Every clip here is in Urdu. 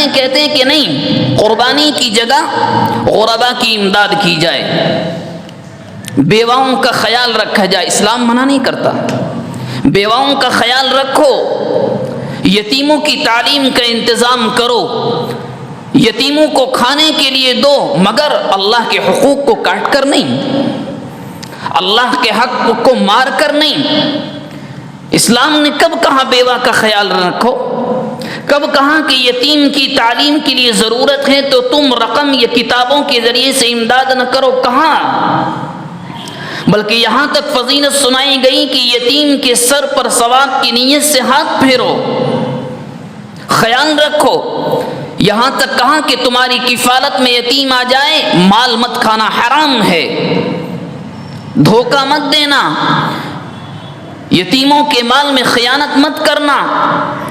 جانے کہتے ہیں کہ نہیں، قربانی کی جگہ غربا کی امداد کی جائے، بیواؤں کا خیال رکھا جائے۔ اسلام منع نہیں کرتا، بیواؤں کا خیال رکھو، یتیموں کی تعلیم کا انتظام کرو، یتیموں کو کھانے کے لیے دو، مگر اللہ کے حقوق کو کاٹ کر نہیں، اللہ کے حق کو مار کر نہیں۔ اسلام نے کب کہا بیوہ کا خیال رکھو؟ کب کہا کہ یتیم کی تعلیم کے لیے ضرورت ہے تو تم رقم یا کتابوں کے ذریعے سے امداد نہ کرو؟ کہاں؟ بلکہ یہاں تک فضیلت سنائی گئی کہ یتیم کے سر پر ثواب کی نیت سے ہاتھ پھیرو، خیال رکھو۔ یہاں تک کہا کہ تمہاری کفالت میں یتیم آ جائے، مال مت کھانا، حرام ہے، دھوکہ مت دینا، یتیموں کے مال میں خیانت مت کرنا،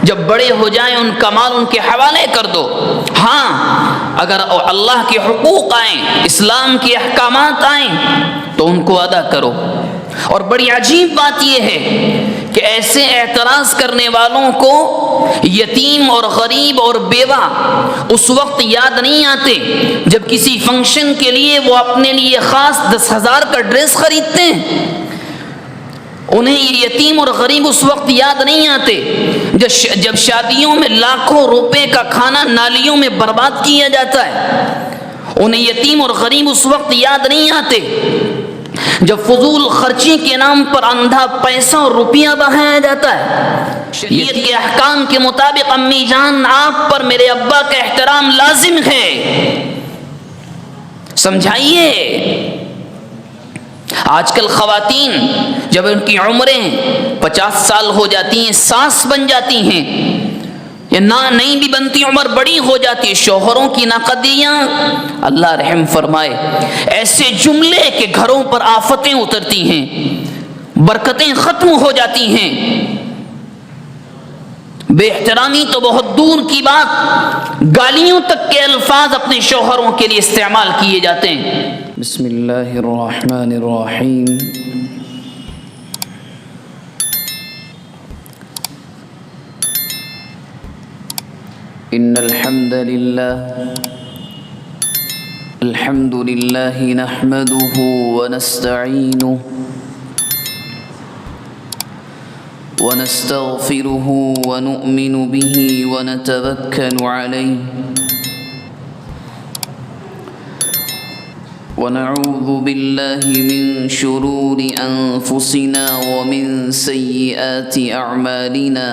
جب بڑے ہو جائیں ان کا مال ان کے حوالے کر دو۔ ہاں، اگر اللہ کے حقوق آئیں، اسلام کے احکامات آئیں تو ان کو ادا کرو۔ اور بڑی عجیب بات یہ ہے کہ ایسے اعتراض کرنے والوں کو یتیم اور غریب اور بیوہ اس وقت یاد نہیں آتے جب کسی فنکشن کے لیے وہ اپنے لیے خاص 10,000 کا ڈریس خریدتے ہیں۔ انہیں یہ یتیم اور غریب اس وقت یاد نہیں آتے جب شادیوں میں لاکھوں روپے کا کھانا نالیوں میں برباد کیا جاتا ہے۔ انہیں یتیم اور غریب اس وقت یاد نہیں آتے جب فضول خرچی کے نام پر اندھا پیسہ اور روپیہ بہایا جاتا ہے۔ شریعت کے احکام کے مطابق امی جان، آپ پر میرے ابا کا احترام لازم ہے، سمجھائیے۔ آج کل خواتین جب ان کی عمریں 50 سال ہو جاتی ہیں، ساس بن جاتی ہیں، یا نہیں بھی بنتی، عمر بڑی ہو جاتی ہے، شوہروں کی ناقدریاں، اللہ رحم فرمائے، ایسے جملے کہ گھروں پر آفتیں اترتی ہیں، برکتیں ختم ہو جاتی ہیں۔ بے احترامی تو بہت دور کی بات، گالیوں تک کے الفاظ اپنے شوہروں کے لیے استعمال کیے جاتے ہیں۔ بسم اللہ الرحمن الرحیم۔ ان الحمد للہ نحمده ونستعینه ونستغفره ونؤمن به ونتوکل علیہ ونعوذ باللہ من شرور انفسنا ومن سیئات اعمالنا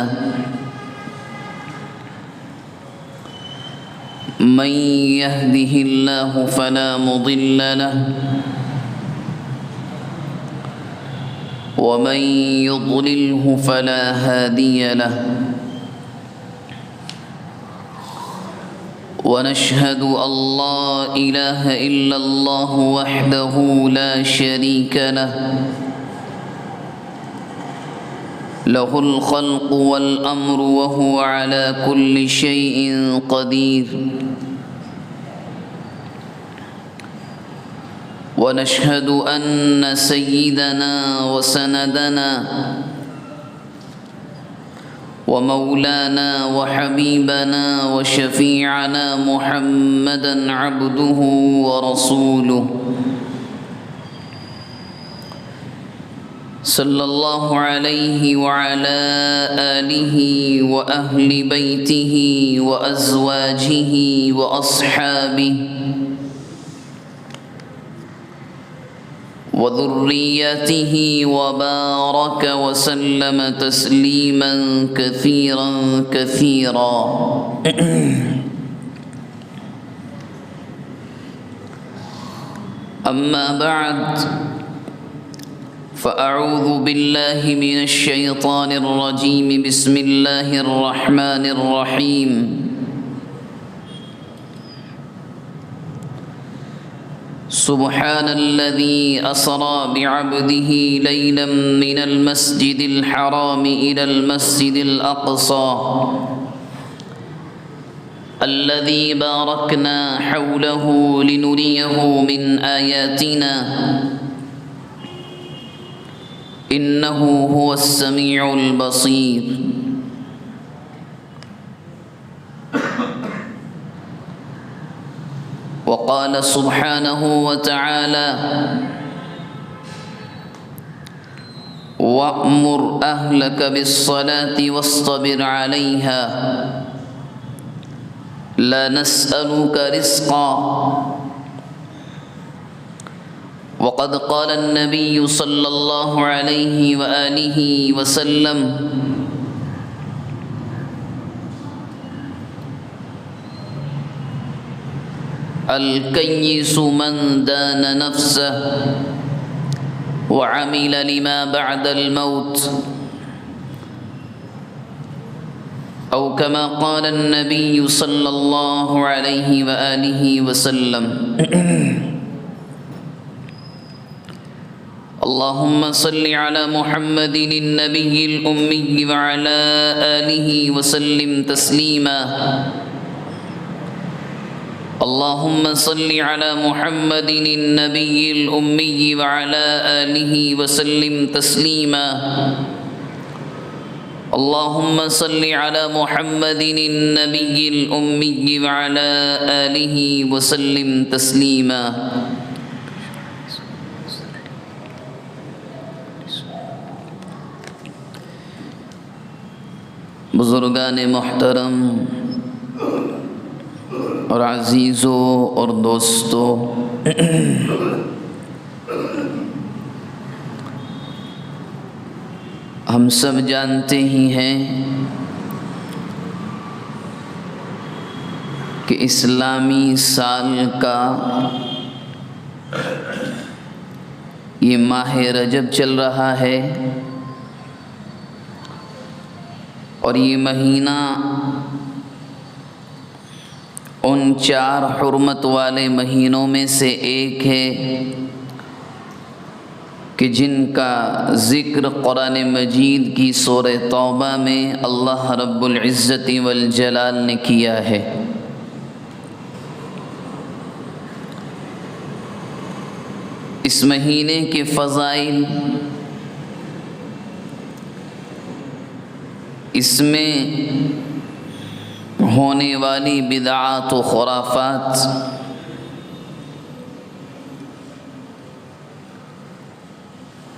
من يهده الله فلا مضل له ومن يضلله فلا هادي له ونشهد أن لا إله إلا الله وحده لا شريك له له الخلق والأمر وهو على كل شيء قدير ونشهد أن سيدنا وسندنا ومولانا وحبيبنا وشفيعنا محمدا عبده ورسوله صلى الله عليه وعلى آله وأهل بيته وأزواجه وأصحابه وذريته وبارك وسلم تسليما كثيرا كثيرا أما بعد فأعوذ بالله من الشيطان الرجيم بسم الله الرحمن الرحيم سبحان الذي أسرى بعبده ليلا من المسجد الحرام إلى المسجد الأقصى الذي باركنا حوله لنريه من آياتنا إنه هو السميع البصير وقال سبحانه وتعالى وأمر أهلك بالصلاة واصطبر عليها لا نسألك رزقا وقد قال النبي صلى الله عليه وآله وسلم الكيس من دان نفسه وعمل لما بعد الموت أو كما قال النبي صلى الله عليه وآله وسلم اللهم صل على محمد النبي الأمي وعلى آله وسلم تسليما اللهم صل على محمد النبي الأمي وعلى آله وسلم تسليما اللهم صل على محمد النبي الأمي وعلى آله وسلم تسليما بزرگان محترم اور عزیزوں اور دوستوں، ہم سب جانتے ہی ہیں کہ اسلامی سال کا یہ ماہ رجب چل رہا ہے، اور یہ مہینہ ان 4 حرمت والے مہینوں میں سے ایک ہے کہ جن کا ذکر قرآن مجید کی سورہ توبہ میں اللہ رب العزت والجلال نے کیا ہے۔ اس مہینے کے فضائل، اس میں ہونے والی بدعات و خرافات،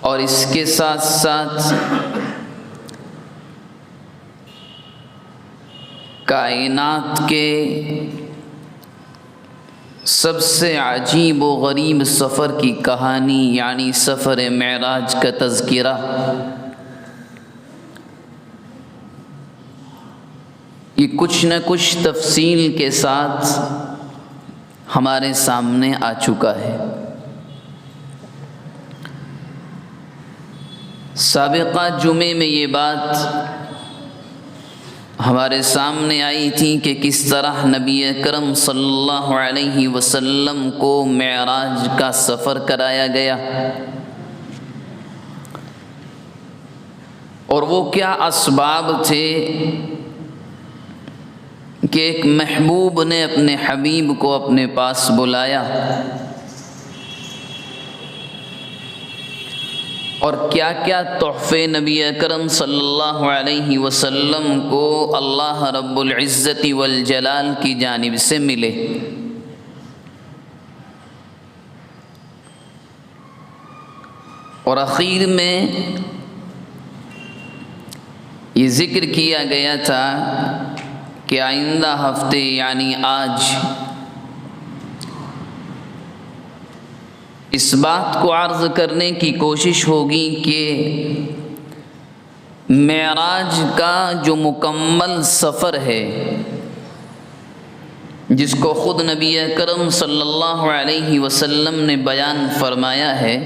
اور اس کے ساتھ ساتھ کائنات کے سب سے عجیب و غریب سفر کی کہانی یعنی سفر معراج کا تذکرہ، یہ کچھ نہ کچھ تفصیل کے ساتھ ہمارے سامنے آ چکا ہے۔ سابقہ جمعے میں یہ بات ہمارے سامنے آئی تھی کہ کس طرح نبی اکرم صلی اللہ علیہ وسلم کو معراج کا سفر کرایا گیا، اور وہ کیا اسباب تھے کہ ایک محبوب نے اپنے حبیب کو اپنے پاس بلایا، اور کیا کیا تحفے نبی اکرم صلی اللہ علیہ وسلم کو اللہ رب العزت والجلال کی جانب سے ملے۔ اور اخیر میں یہ ذکر کیا گیا تھا کہ آئندہ ہفتے یعنی آج اس بات کو عرض کرنے کی کوشش ہوگی کہ معراج کا جو مکمل سفر ہے، جس کو خود نبی اکرم صلی اللہ علیہ وسلم نے بیان فرمایا ہے،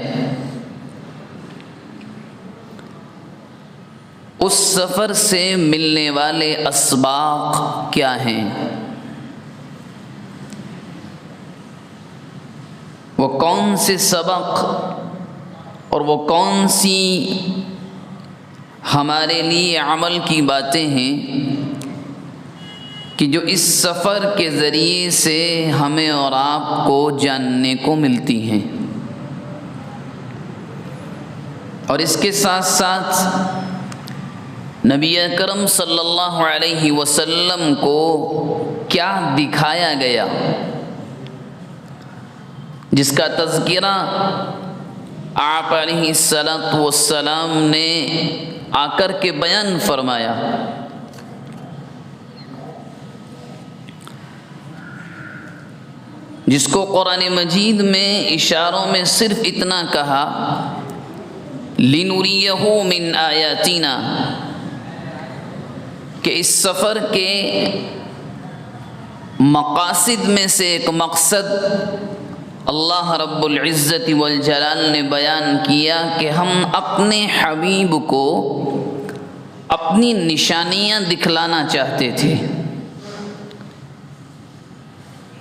اس سفر سے ملنے والے اسباق کیا ہیں، وہ کون سے سبق اور وہ کون سی ہمارے لیے عمل کی باتیں ہیں کہ جو اس سفر کے ذریعے سے ہمیں اور آپ کو جاننے کو ملتی ہیں۔ اور اس کے ساتھ ساتھ نبی اکرم صلی اللہ علیہ وسلم کو کیا دکھایا گیا، جس کا تذکرہ آپ علیہ الصلاۃ والسلام نے آ کر کے بیان فرمایا۔ جس کو قرآن مجید میں اشاروں میں صرف اتنا کہا لِنُرِيَهُ مِنْ آیاتنا، کہ اس سفر کے مقاصد میں سے ایک مقصد اللہ رب العزت والجلال نے بیان کیا کہ ہم اپنے حبیب کو اپنی نشانیاں دکھلانا چاہتے تھے۔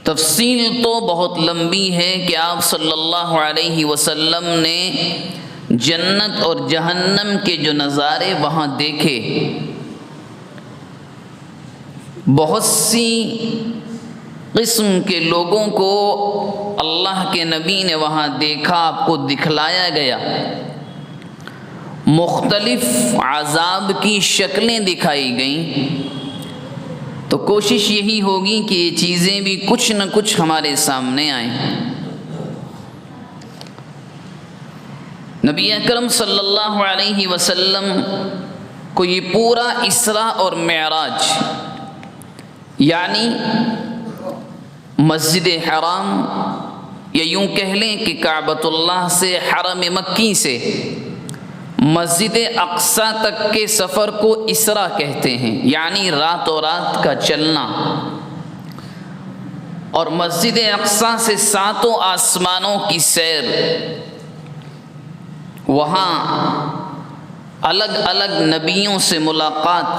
تفصیل تو بہت لمبی ہے کہ آپ صلی اللہ علیہ وسلم نے جنت اور جہنم کے جو نظارے وہاں دیکھے، بہت سی قسم کے لوگوں کو اللہ کے نبی نے وہاں دیکھا، آپ کو دکھلایا گیا، مختلف عذاب کی شکلیں دکھائی گئیں۔ تو کوشش یہی ہوگی کہ یہ چیزیں بھی کچھ نہ کچھ ہمارے سامنے آئیں۔ نبی اکرم صلی اللہ علیہ وسلم کو یہ پورا اسراء اور معراج، یعنی مسجد حرام یا یوں کہہ لیں کہ کعبۃ اللہ سے حرم مکی سے مسجد اقصی تک کے سفر کو اسراء کہتے ہیں، یعنی رات و رات کا چلنا، اور مسجد اقصی سے 7 آسمانوں کی سیر، وہاں الگ الگ نبیوں سے ملاقات،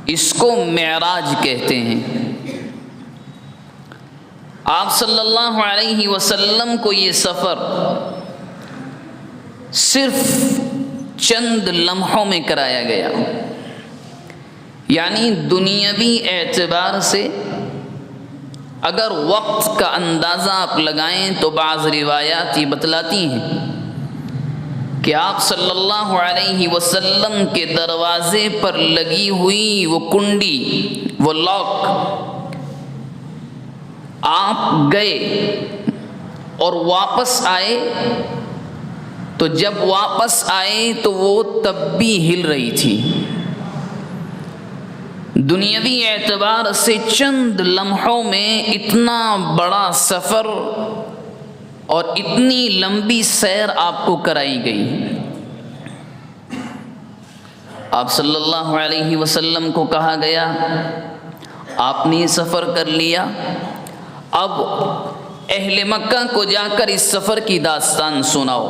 اس کو معراج کہتے ہیں۔ آپ صلی اللہ علیہ وسلم کو یہ سفر صرف چند لمحوں میں کرایا گیا، یعنی دنیاوی اعتبار سے اگر وقت کا اندازہ آپ لگائیں تو بعض روایات یہ بتلاتی ہیں کہ آپ صلی اللہ علیہ وسلم کے دروازے پر لگی ہوئی وہ کنڈی، وہ لاک، آپ گئے اور واپس آئے، تو جب واپس آئے تو وہ تب بھی ہل رہی تھی۔ دنیاوی اعتبار سے چند لمحوں میں اتنا بڑا سفر اور اتنی لمبی سیر آپ کو کرائی گئی۔ آپ صلی اللہ علیہ وسلم کو کہا گیا آپ نے یہ سفر کر لیا، اب اہل مکہ کو جا کر اس سفر کی داستان سناؤ۔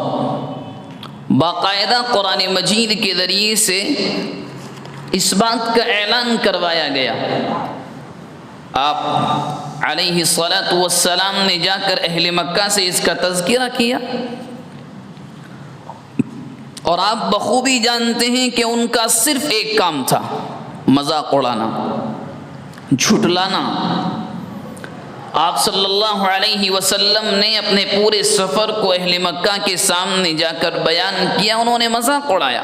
باقاعدہ قرآن مجید کے ذریعے سے اس بات کا اعلان کروایا گیا۔ آپ علیہ الصلاۃ والسلام نے جا کر اہل مکہ سے اس کا تذکرہ کیا، اور آپ بخوبی جانتے ہیں کہ ان کا صرف ایک کام تھا، مذاق اڑانا، جھٹلانا۔ آپ صلی اللہ علیہ وسلم نے اپنے پورے سفر کو اہل مکہ کے سامنے جا کر بیان کیا، انہوں نے مذاق اڑایا،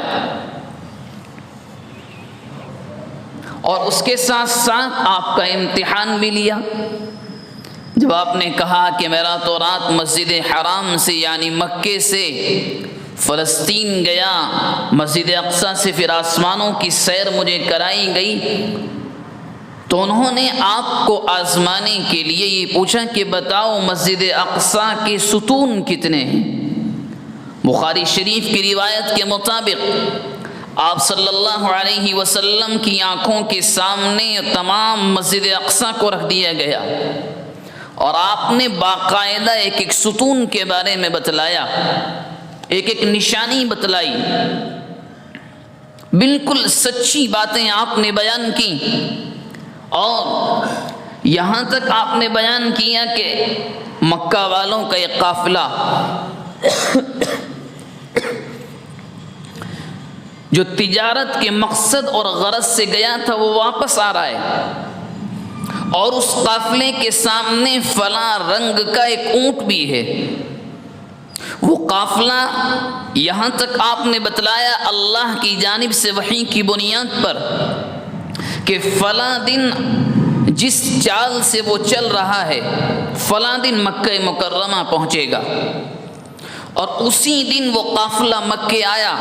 اور اس کے ساتھ ساتھ آپ کا امتحان بھی لیا۔ جب آپ نے کہا کہ میں رات و رات مسجد حرام سے یعنی مکے سے فلسطین گیا، مسجد اقصی سے پھر آسمانوں کی سیر مجھے کرائی گئی، تو انہوں نے آپ کو آزمانے کے لیے یہ پوچھا کہ بتاؤ مسجد اقصی کے ستون کتنے ہیں؟ بخاری شریف کی روایت کے مطابق آپ صلی اللہ علیہ وسلم کی آنکھوں کے سامنے تمام مسجد اقصی کو رکھ دیا گیا، اور آپ نے باقاعدہ ایک ایک ستون کے بارے میں بتلایا، ایک ایک نشانی بتلائی، بالکل سچی باتیں آپ نے بیان کی، اور یہاں تک آپ نے بیان کیا کہ مکہ والوں کا ایک قافلہ جو تجارت کے مقصد اور غرض سے گیا تھا وہ واپس آ رہا ہے، اور اس قافلے کے سامنے فلاں رنگ کا ایک اونٹ بھی ہے۔ وہ قافلہ یہاں تک آپ نے بتلایا اللہ کی جانب سے وحی کی بنیاد پر کہ فلاں دن جس چال سے وہ چل رہا ہے فلاں دن مکہ مکرمہ پہنچے گا، اور اسی دن وہ قافلہ مکہ آیا۔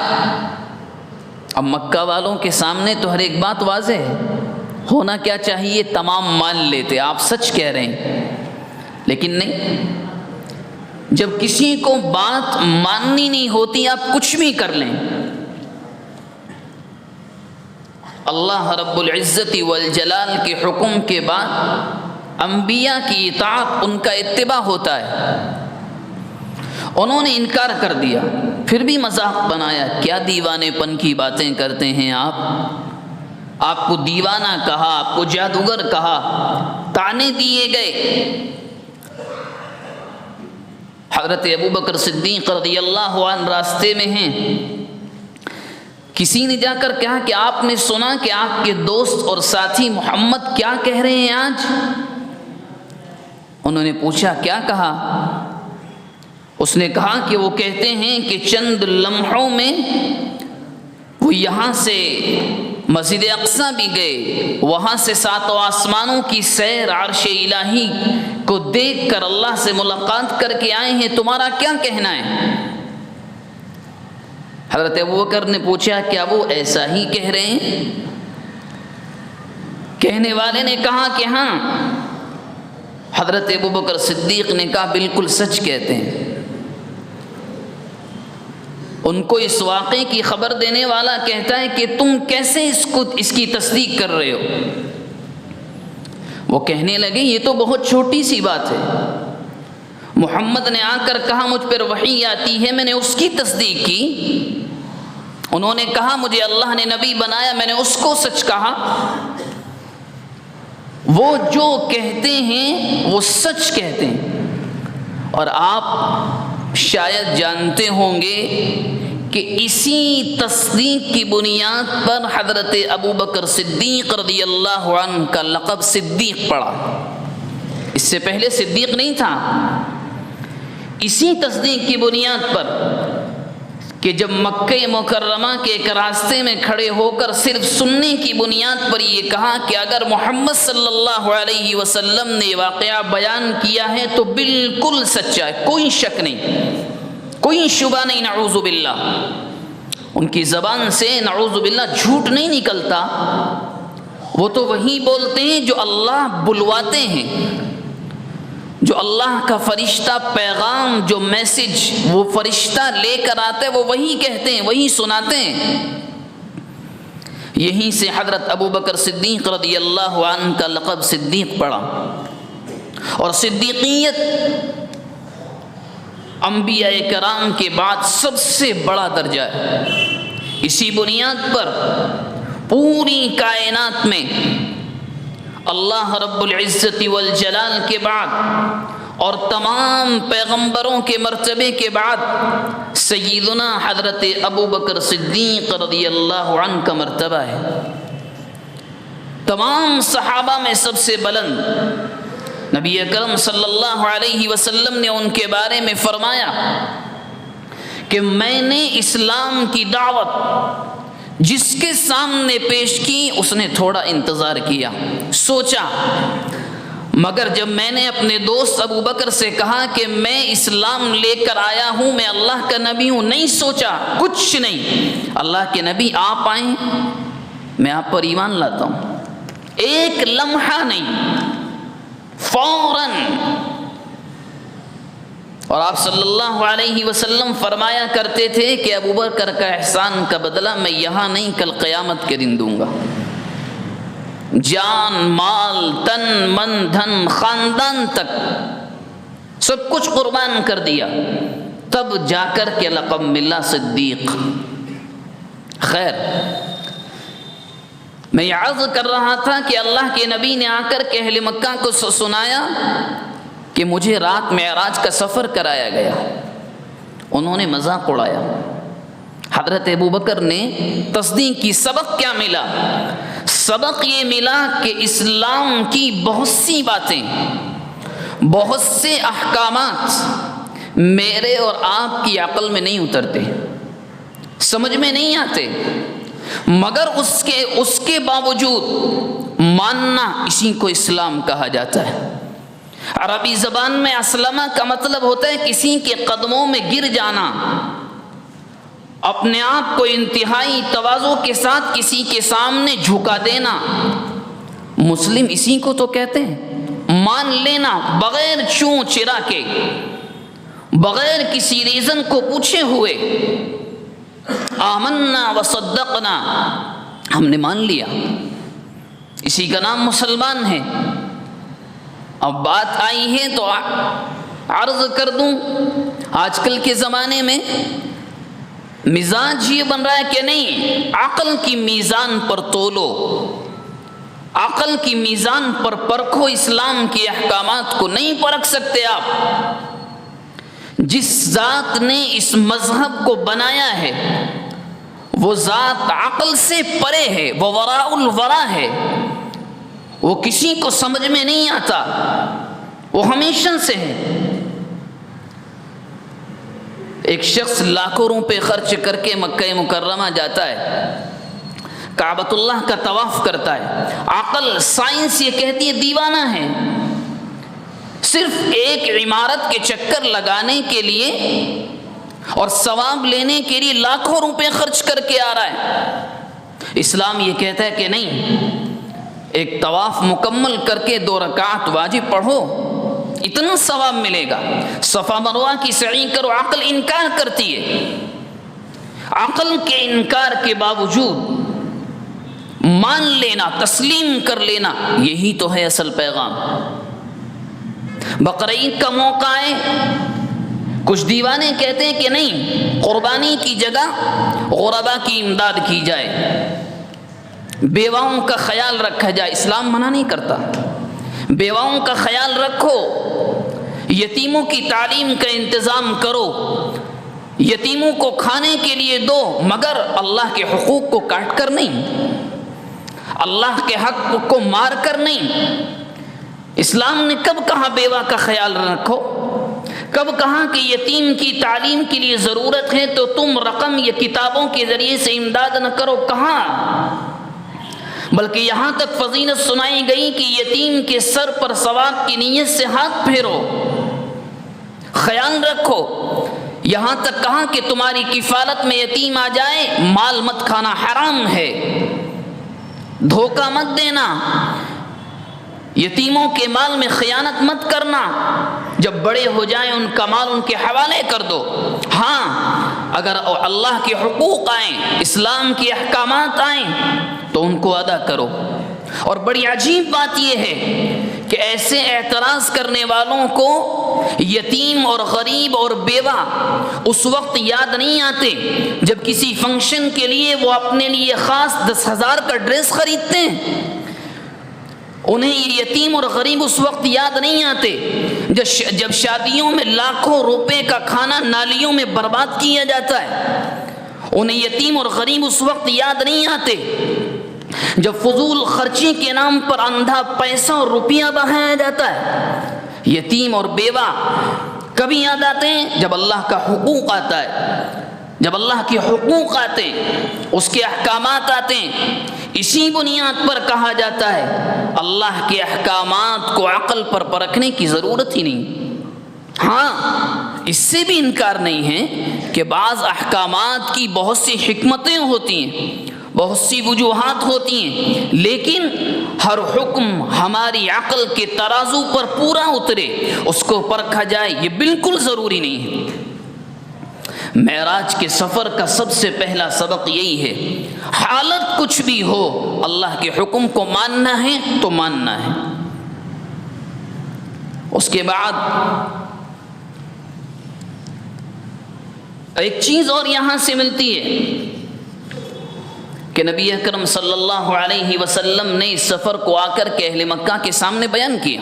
اب مکہ والوں کے سامنے تو ہر ایک بات واضح ہے، ہونا کیا چاہیے تمام مان لیتے، آپ سچ کہہ رہے ہیں، لیکن نہیں، جب کسی کو بات ماننی نہیں ہوتی آپ کچھ بھی کر لیں۔ اللہ رب العزت والجلال کے حکم کے بعد انبیاء کی اطاعت، ان کا اتباع ہوتا ہے۔ انہوں نے انکار کر دیا، پھر بھی مذاق بنایا، کیا دیوانے پن کی باتیں کرتے ہیں آپ کو دیوانہ کہا، آپ کو جادوگر کہا، طعنے دیے گئے۔ حضرت ابوبکر صدیق رضی اللہ عنہ راستے میں ہیں، کسی نے جا کر کہا کہ آپ نے سنا کہ آپ کے دوست اور ساتھی محمد کیا کہہ رہے ہیں آج؟ انہوں نے پوچھا کیا کہا؟ اس نے کہا کہ وہ کہتے ہیں کہ چند لمحوں میں وہ یہاں سے مسجد اقصی بھی گئے، وہاں سے ساتوں آسمانوں کی سیر عرش الہی کو دیکھ کر اللہ سے ملاقات کر کے آئے ہیں، تمہارا کیا کہنا ہے؟ حضرت ابوبکر نے پوچھا کیا وہ ایسا ہی کہہ رہے ہیں؟ کہنے والے نے کہا کہ ہاں۔ حضرت ابوبکر صدیق نے کہا بالکل سچ کہتے ہیں۔ ان کو اس واقعے کی خبر دینے والا کہتا ہے کہ تم کیسے اس کی تصدیق کر رہے ہو؟ وہ کہنے لگے یہ تو بہت چھوٹی سی بات ہے، محمد نے آ کر کہا مجھ پر وحی آتی ہے، میں نے اس کی تصدیق کی۔ انہوں نے کہا مجھے اللہ نے نبی بنایا، میں نے اس کو سچ کہا۔ وہ جو کہتے ہیں وہ سچ کہتے ہیں۔ اور آپ شاید جانتے ہوں گے کہ اسی تصدیق کی بنیاد پر حضرت ابوبکر صدیق رضی اللہ عنہ کا لقب صدیق پڑا۔ اس سے پہلے صدیق نہیں تھا۔ اسی تصدیق کی بنیاد پر کہ جب مکہ مکرمہ کے ایک راستے میں کھڑے ہو کر صرف سننے کی بنیاد پر یہ کہا کہ اگر محمد صلی اللہ علیہ وسلم نے واقعہ بیان کیا ہے تو بالکل سچا ہے، کوئی شک نہیں، کوئی شبہ نہیں، نعوذ باللہ۔ ان کی زبان سے نعوذ باللہ جھوٹ نہیں نکلتا، وہ تو وہی بولتے ہیں جو اللہ بلواتے ہیں، جو اللہ کا فرشتہ پیغام، جو میسج وہ فرشتہ لے کر آتا ہے وہ وہی کہتے ہیں، وہی سناتے ہیں۔ یہیں سے حضرت ابوبکر صدیق رضی اللہ عنہ کا لقب صدیق پڑا۔ اور صدیقیت انبیاء کرام کے بعد سب سے بڑا درجہ ہے۔ اسی بنیاد پر پوری کائنات میں اللہ رب العزت والجلال کے بعد اور تمام پیغمبروں کے مرتبے کے بعد سیدنا حضرت ابوبکر صدیق رضی اللہ عنہ کا مرتبہ ہے۔ تمام صحابہ میں سب سے بلند نبی اکرم صلی اللہ علیہ وسلم نے ان کے بارے میں فرمایا کہ میں نے اسلام کی دعوت جس کے سامنے پیش کی اس نے تھوڑا انتظار کیا، سوچا، مگر جب میں نے اپنے دوست ابوبکر سے کہا کہ میں اسلام لے کر آیا ہوں، میں اللہ کا نبی ہوں، نہیں سوچا کچھ نہیں، اللہ کے نبی آپ آئیں میں آپ پر ایمان لاتا ہوں، ایک لمحہ نہیں، فوراً۔ اور آپ صلی اللہ علیہ وسلم فرمایا کرتے تھے کہ ابوبکر کا احسان کا بدلہ میں یہاں نہیں کل قیامت کے دن دوں گا۔ جان، مال، تن، من، دھن، خاندان تک سب کچھ قربان کر دیا، تب جا کر کے لقب ملا صدیق۔ خیر، میں یہ عرض کر رہا تھا کہ اللہ کے نبی نے آ کر کے اہل مکہ کو سنایا کہ مجھے رات معراج کا سفر کرایا گیا۔ انہوں نے مذاق اڑایا۔ حضرت ابوبکر نے تصدیق کی۔ سبق کیا ملا؟ سبق یہ ملا کہ اسلام کی بہت سی باتیں، بہت سے احکامات میرے اور آپ کی عقل میں نہیں اترتے، سمجھ میں نہیں آتے، مگر اس کے باوجود ماننا، اسی کو اسلام کہا جاتا ہے۔ عربی زبان میں اسلمہ کا مطلب ہوتا ہے کسی کے قدموں میں گر جانا، اپنے آپ کو انتہائی تواضع کے ساتھ کسی کے سامنے جھکا دینا۔ مسلم اسی کو تو کہتے ہیں، مان لینا بغیر چوں چرا کے، بغیر کسی ریزن کو پوچھے ہوئے۔ آمنا وصدقنا، ہم نے مان لیا، اسی کا نام مسلمان ہے۔ اب بات آئی ہے تو عرض کر دوں، آج کل کے زمانے میں مزاج یہ بن رہا ہے کہ نہیں، عقل کی میزان پر تولو، عقل کی میزان پر پرکھو، اسلام کے احکامات کو نہیں پرکھ سکتے آپ۔ جس ذات نے اس مذہب کو بنایا ہے وہ ذات عقل سے پرے ہے، وہ وراء الورا ہے، وہ کسی کو سمجھ میں نہیں آتا، وہ ہمیشہ سے ہے۔ ایک شخص لاکھوں روپے خرچ کر کے مکہ مکرمہ جاتا ہے، کعبۃ اللہ کا طواف کرتا ہے، عقل سائنس یہ کہتی ہے دیوانہ ہے، صرف ایک عمارت کے چکر لگانے کے لیے اور ثواب لینے کے لیے لاکھوں روپے خرچ کر کے آ رہا ہے۔ اسلام یہ کہتا ہے کہ نہیں، ایک طواف مکمل کر کے 2 رکعت واجب پڑھو، اتنا ثواب ملے گا۔ صفا مروہ کی سعی کرو، عقل انکار کرتی ہے۔ عقل کے انکار کے باوجود مان لینا، تسلیم کر لینا، یہی تو ہے اصل پیغام۔ بقرعید کا موقع ہے، کچھ دیوانے کہتے ہیں کہ نہیں، قربانی کی جگہ غربا کی امداد کی جائے، بیواؤں کا خیال رکھا جائے۔ اسلام منع نہیں کرتا، بیواؤں کا خیال رکھو، یتیموں کی تعلیم کا انتظام کرو، یتیموں کو کھانے کے لیے دو، مگر اللہ کے حقوق کو کاٹ کر نہیں، اللہ کے حق کو مار کر نہیں۔ اسلام نے کب کہا بیوہ کا خیال رکھو؟ کب کہا کہ یتیم کی تعلیم کے لیے ضرورت ہے تو تم رقم یا کتابوں کے ذریعے سے امداد نہ کرو؟ کہاں؟ بلکہ یہاں تک فضیلت سنائی گئی کہ یتیم کے سر پر ثواب کی نیت سے ہاتھ پھیرو، خیال رکھو۔ یہاں تک کہا کہ تمہاری کفالت میں یتیم آ جائے، مال مت کھانا، حرام ہے، دھوکہ مت دینا، یتیموں کے مال میں خیانت مت کرنا، جب بڑے ہو جائیں ان کا مال ان کے حوالے کر دو۔ ہاں، اگر اللہ کے حقوق آئیں، اسلام کے احکامات آئیں تو ان کو ادا کرو۔ اور بڑی عجیب بات یہ ہے کہ ایسے اعتراض کرنے والوں کو یتیم اور غریب اور بیوہ اس وقت یاد نہیں آتے جب کسی فنکشن کے لیے وہ اپنے لیے خاص 10,000 کا ڈریس خریدتے ہیں۔ انہیں یہ یتیم اور غریب اس وقت یاد نہیں آتے جب شادیوں میں لاکھوں روپے کا کھانا نالیوں میں برباد کیا جاتا ہے۔ انہیں یتیم اور غریب اس وقت یاد نہیں آتے جب فضول خرچی کے نام پر اندھا پیسہ اور روپیہ بہایا جاتا ہے۔ یتیم اور بیوہ کبھی یاد آتے ہیں جب اللہ کا حقوق آتا ہے، جب اللہ کے حقوق آتے ہیں، اس کے احکامات آتے ہیں۔ اسی بنیاد پر کہا جاتا ہے اللہ کے احکامات کو عقل پر پرکھنے کی ضرورت ہی نہیں۔ ہاں، اس سے بھی انکار نہیں ہے کہ بعض احکامات کی بہت سی حکمتیں ہوتی ہیں، بہت سی وجوہات ہوتی ہیں، لیکن ہر حکم ہماری عقل کے ترازو پر پورا اترے، اس کو پرکھا جائے، یہ بالکل ضروری نہیں ہے۔ معراج کے سفر کا سب سے پہلا سبق یہی ہے، حالت کچھ بھی ہو اللہ کے حکم کو ماننا ہے تو ماننا ہے۔ اس کے بعد ایک چیز اور یہاں سے ملتی ہے کہ نبی اکرم صلی اللہ علیہ وسلم نے اس سفر کو آ کر کے اہل مکہ کے سامنے بیان کیا،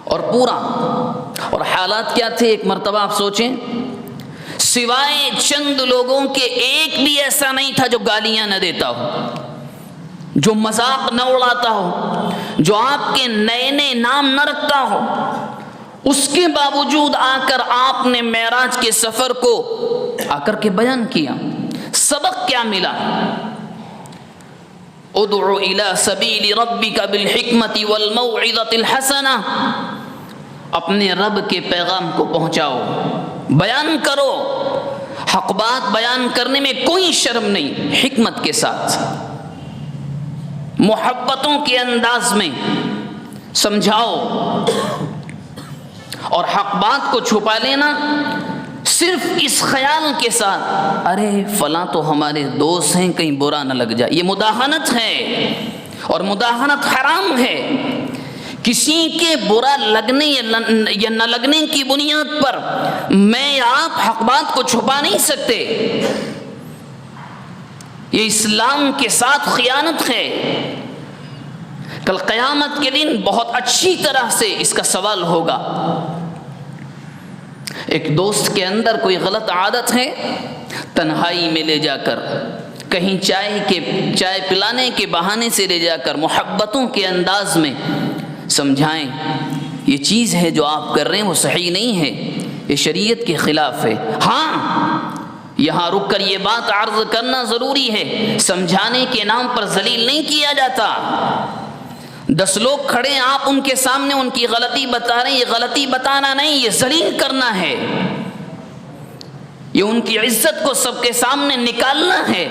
اور پورا، اور حالات کیا تھے ایک مرتبہ آپ سوچیں، سوائے چند لوگوں کے ایک بھی ایسا نہیں تھا جو گالیاں نہ دیتا ہو، جو مذاق نہ اڑاتا ہو، جو آپ کے نئے نئے نام نہ رکھتا ہو۔ اس کے باوجود آ کر آپ نے معراج کے سفر کو آ کر کے بیان کیا۔ سبق کیا ملا؟ ادعو الی سبیل ربک بالحکمت والموعظۃ الحسنہ، اپنے رب کے پیغام کو پہنچاؤ، بیان کرو، حق بات بیان کرنے میں کوئی شرم نہیں، حکمت کے ساتھ، محبتوں کے انداز میں سمجھاؤ۔ اور حق بات کو چھپا لینا صرف اس خیال کے ساتھ ارے فلاں تو ہمارے دوست ہیں کہیں برا نہ لگ جائے، یہ مداہنت ہے، اور مداہنت حرام ہے۔ کسی کے برا لگنے یا نہ لگنے کی بنیاد پر میں یا آپ حق بات کو چھپا نہیں سکتے، یہ اسلام کے ساتھ خیانت ہے۔ کل قیامت کے دن بہت اچھی طرح سے اس کا سوال ہوگا۔ ایک دوست کے اندر کوئی غلط عادت ہے، تنہائی میں لے جا کر کہیں چائے پلانے کے بہانے سے لے جا کر محبتوں کے انداز میں سمجھائیں یہ چیز ہے جو آپ کر رہے ہیں وہ صحیح نہیں ہے، یہ شریعت کے خلاف ہے۔ ہاں یہاں رک کر یہ بات عرض کرنا ضروری ہے، سمجھانے کے نام پر ذلیل نہیں کیا جاتا۔ 10 لوگ کھڑے ہیں، آپ ان کے سامنے ان کی غلطی بتا رہے ہیں، یہ غلطی بتانا نہیں، یہ ذلیل کرنا ہے، یہ ان کی عزت کو سب کے سامنے نکالنا ہے،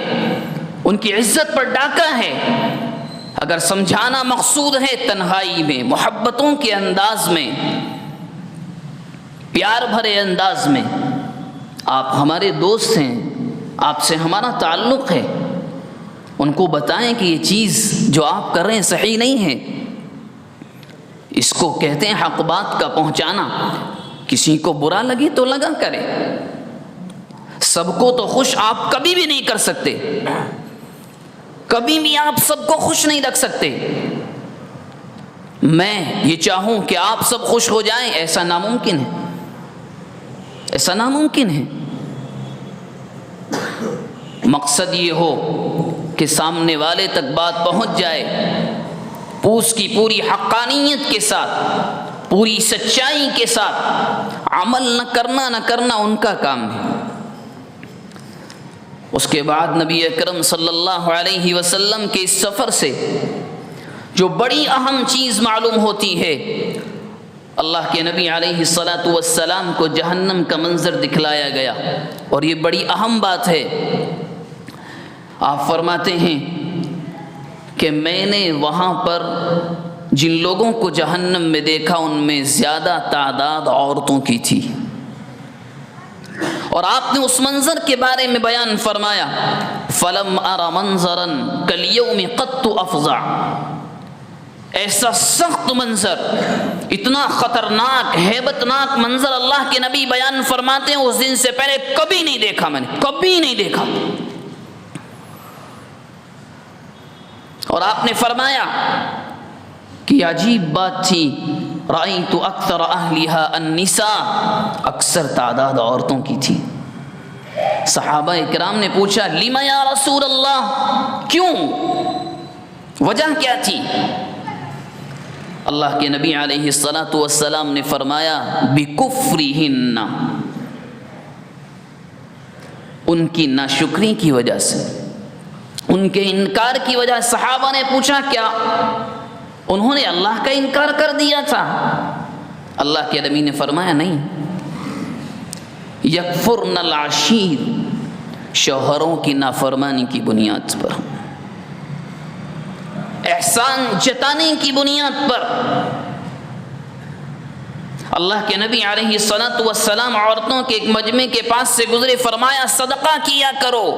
ان کی عزت پر ڈاکہ ہے۔ اگر سمجھانا مقصود ہے تنہائی میں، محبتوں کے انداز میں، پیار بھرے انداز میں، آپ ہمارے دوست ہیں، آپ سے ہمارا تعلق ہے، ان کو بتائیں کہ یہ چیز جو آپ کر رہے ہیں صحیح نہیں ہے۔ اس کو کہتے ہیں حق بات کا پہنچانا۔ کسی کو برا لگے تو لگا کرے، سب کو تو خوش آپ کبھی بھی نہیں کر سکتے، کبھی بھی آپ سب کو خوش نہیں رکھ سکتے۔ میں یہ چاہوں کہ آپ سب خوش ہو جائیں، ایسا ناممکن ہے، ایسا ناممکن ہے۔ مقصد یہ ہو کہ سامنے والے تک بات پہنچ جائے، اس کی پوری حقانیت کے ساتھ، پوری سچائی کے ساتھ، عمل نہ کرنا ان کا کام ہے۔ اس کے بعد نبی اکرم صلی اللہ علیہ وسلم کے اس سفر سے جو بڑی اہم چیز معلوم ہوتی ہے، اللہ کے نبی علیہ الصلاۃ والسلام کو جہنم کا منظر دکھلایا گیا، اور یہ بڑی اہم بات ہے۔ آپ فرماتے ہیں کہ میں نے وہاں پر جن لوگوں کو جہنم میں دیکھا ان میں زیادہ تعداد عورتوں کی تھی، اور آپ نے اس منظر کے بارے میں بیان فرمایا، فَلَمْ أَرَ مَنْظَرًا كَالْيَوْمِ قَطُّ أَفْظَعَ، ایسا سخت منظر، اتنا خطرناک ہیبت ناک منظر اللہ کے نبی بیان فرماتے ہیں اس دن سے پہلے کبھی نہیں دیکھا، میں نے کبھی نہیں دیکھا۔ اور آپ نے فرمایا کہ عجیب بات تھی، رأیت اکثر اہلھا النساء، اکثر تعداد عورتوں کی تھی۔ صحابہ اکرام نے پوچھا لم یا رسول اللہ، کیوں، وجہ کیا تھی؟ اللہ کے نبی علیہ الصلاۃ والسلام نے فرمایا بکفرہن، ان کی ناشکری کی وجہ سے، ان کے انکار کی وجہ۔ صحابہ نے پوچھا کیا انہوں نے اللہ کا انکار کر دیا تھا؟ اللہ کے نبی نے فرمایا نہیں، یکفرن العشیر، شوہروں کی نافرمانی کی بنیاد پر، احسان جتانے کی بنیاد پر۔ اللہ کے نبی علیہ الصلاۃ والسلام عورتوں کے ایک مجمع کے پاس سے گزرے، فرمایا صدقہ کیا کرو،